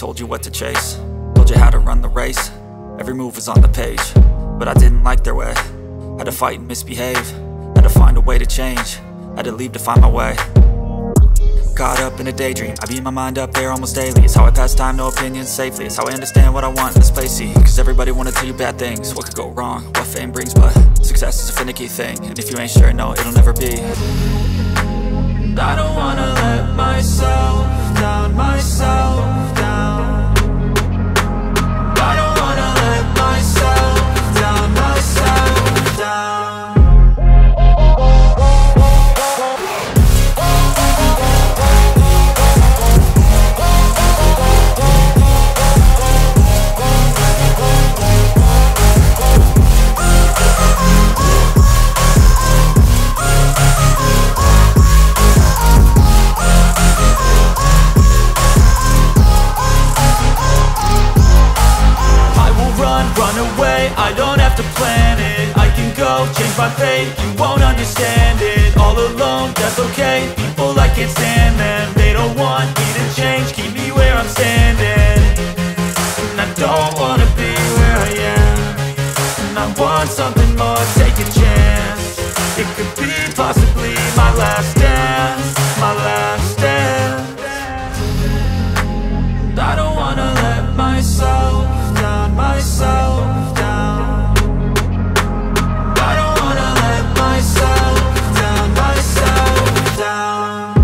told you what to chase, told you how to run the race. Every move was on the page, but I didn't like their way. Had to fight and misbehave, had to find a way to change, had to leave to find my way. Caught up in a daydream, I beat my mind up there almost daily. It's how I pass time, no opinions safely. It's how I understand what I want in this place, see. Cause everybody wanna tell you bad things, what could go wrong, what fame brings. But success is a finicky thing, and if you ain't sure, no, it'll never be. I don't wanna let myself down, myself down. I don't wanna let myself down, myself down. Run away, I don't have to plan it. I can go, change my fate, you won't understand it. All alone, that's okay, people I can't stand them. They don't want me to change, keep me where I'm standing. And I don't wanna be where I am, and I want something more, take a chance. It could be possibly my last dance, my last dance. I don't wanna let myself down, myself down. I don't wanna let myself down, myself down.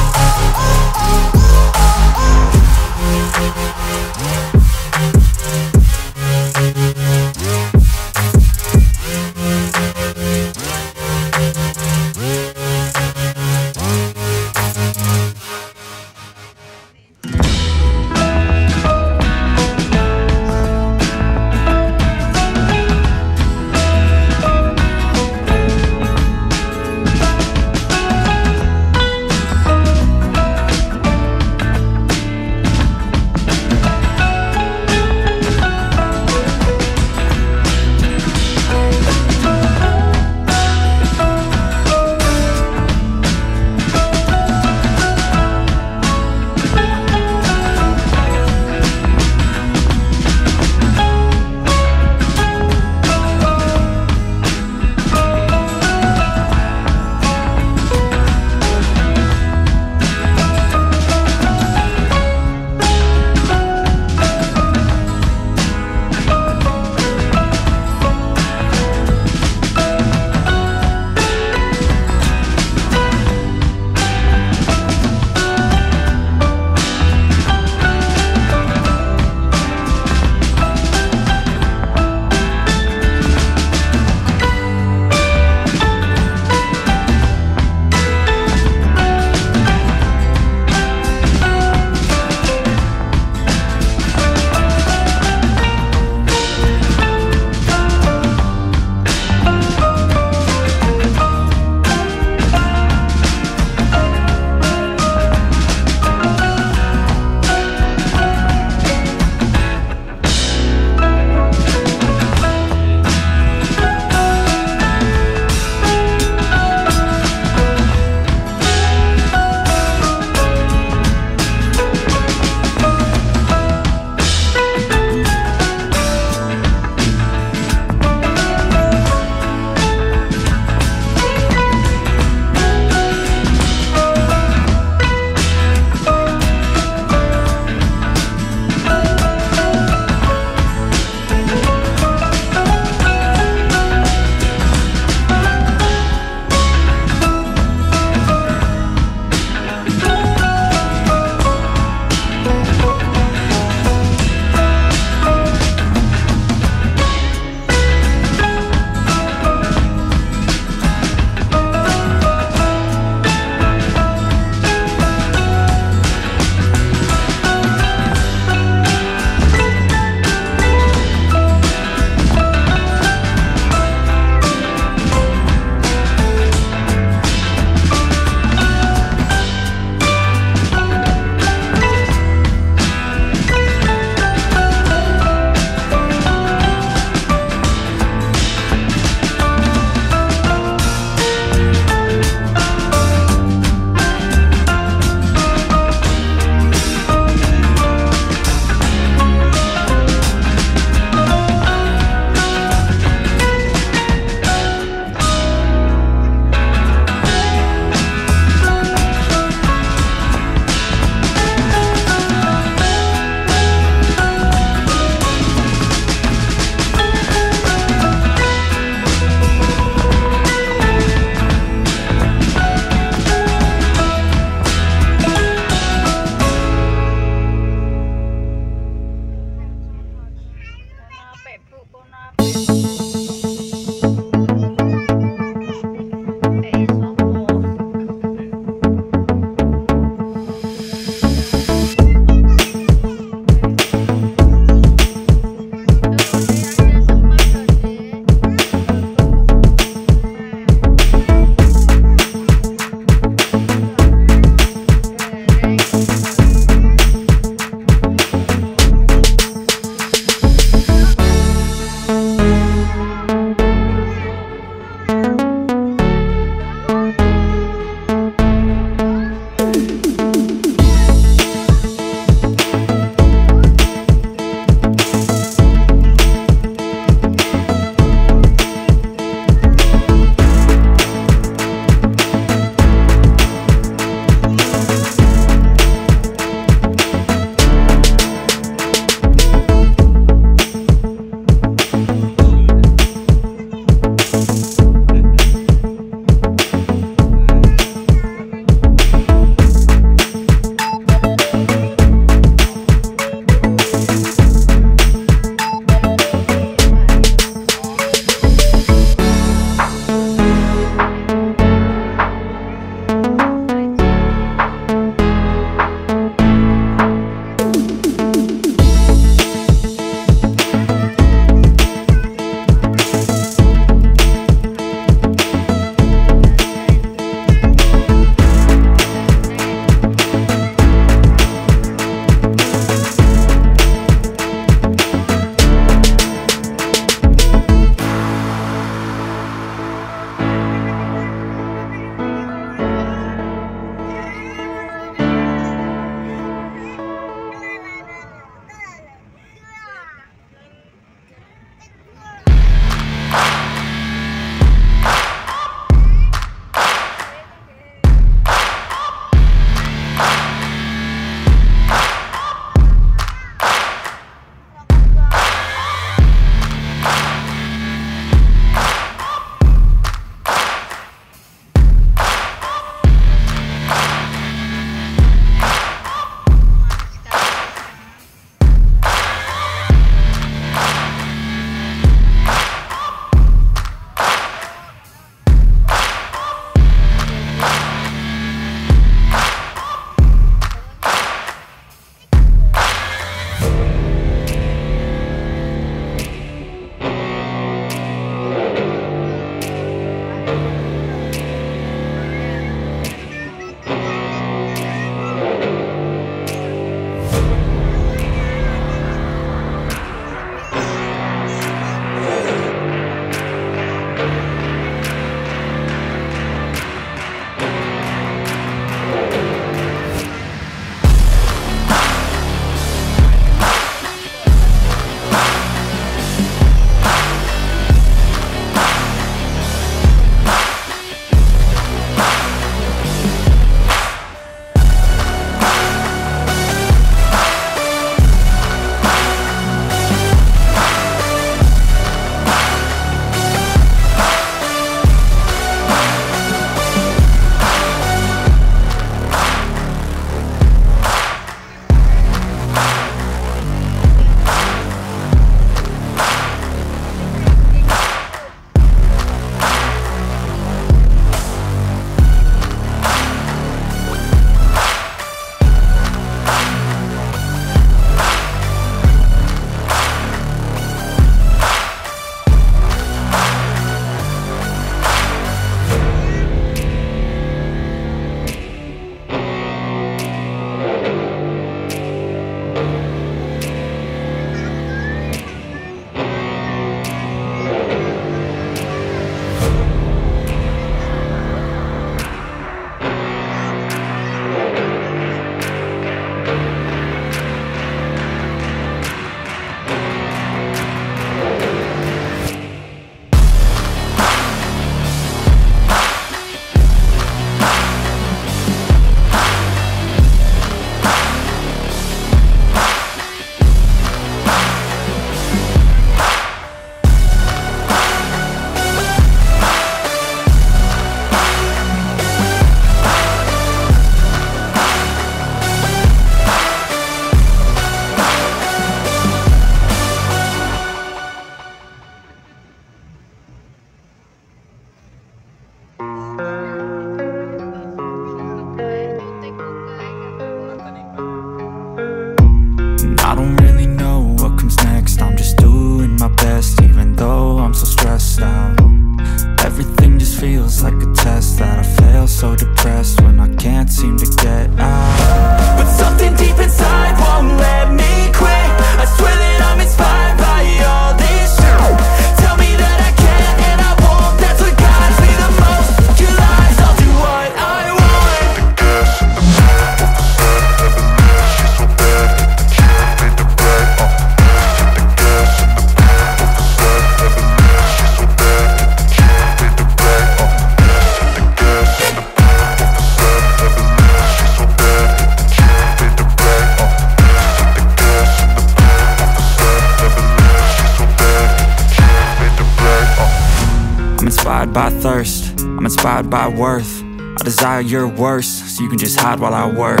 justified by worth. I desire your worst, so you can just hide while I work.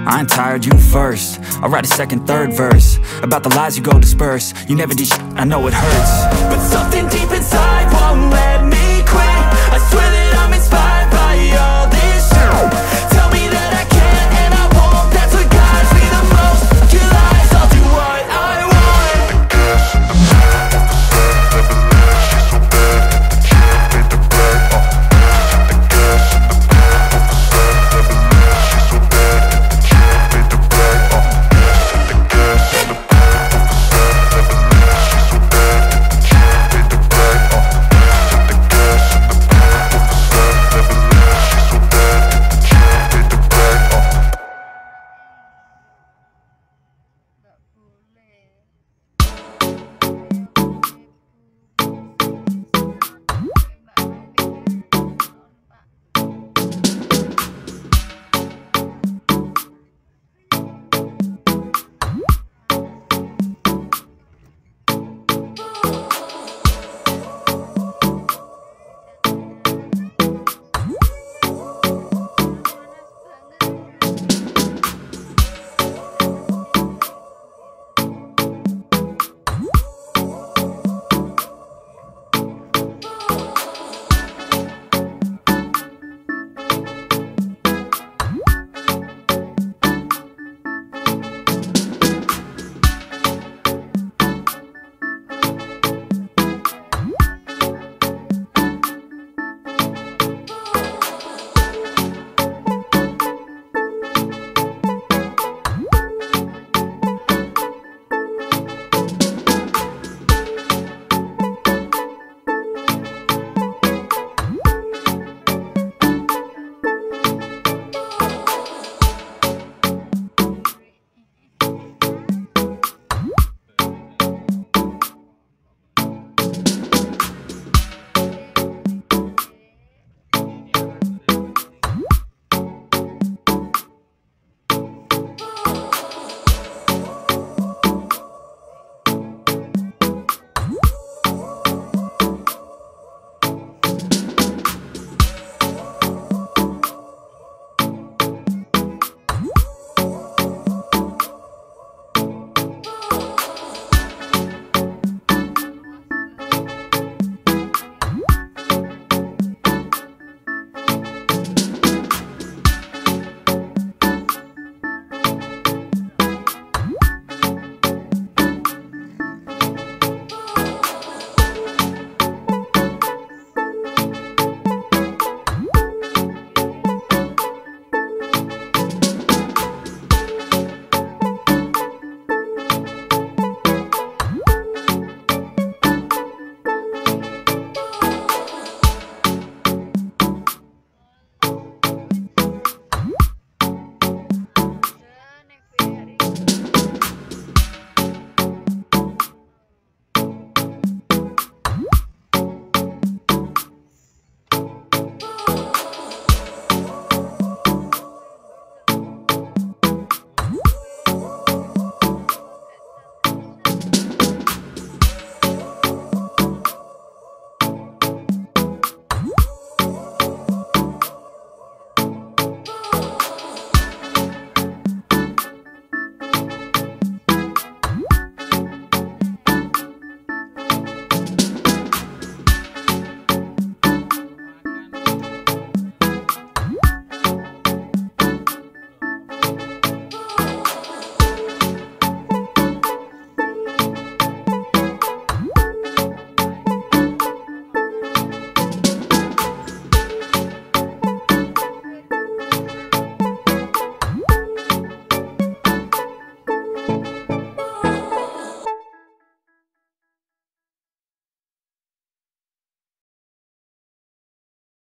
I ain't tired, you first. I'll write a second, third verse about the lies you go disperse. You never did shit, I know it hurts, but something deep inside won't let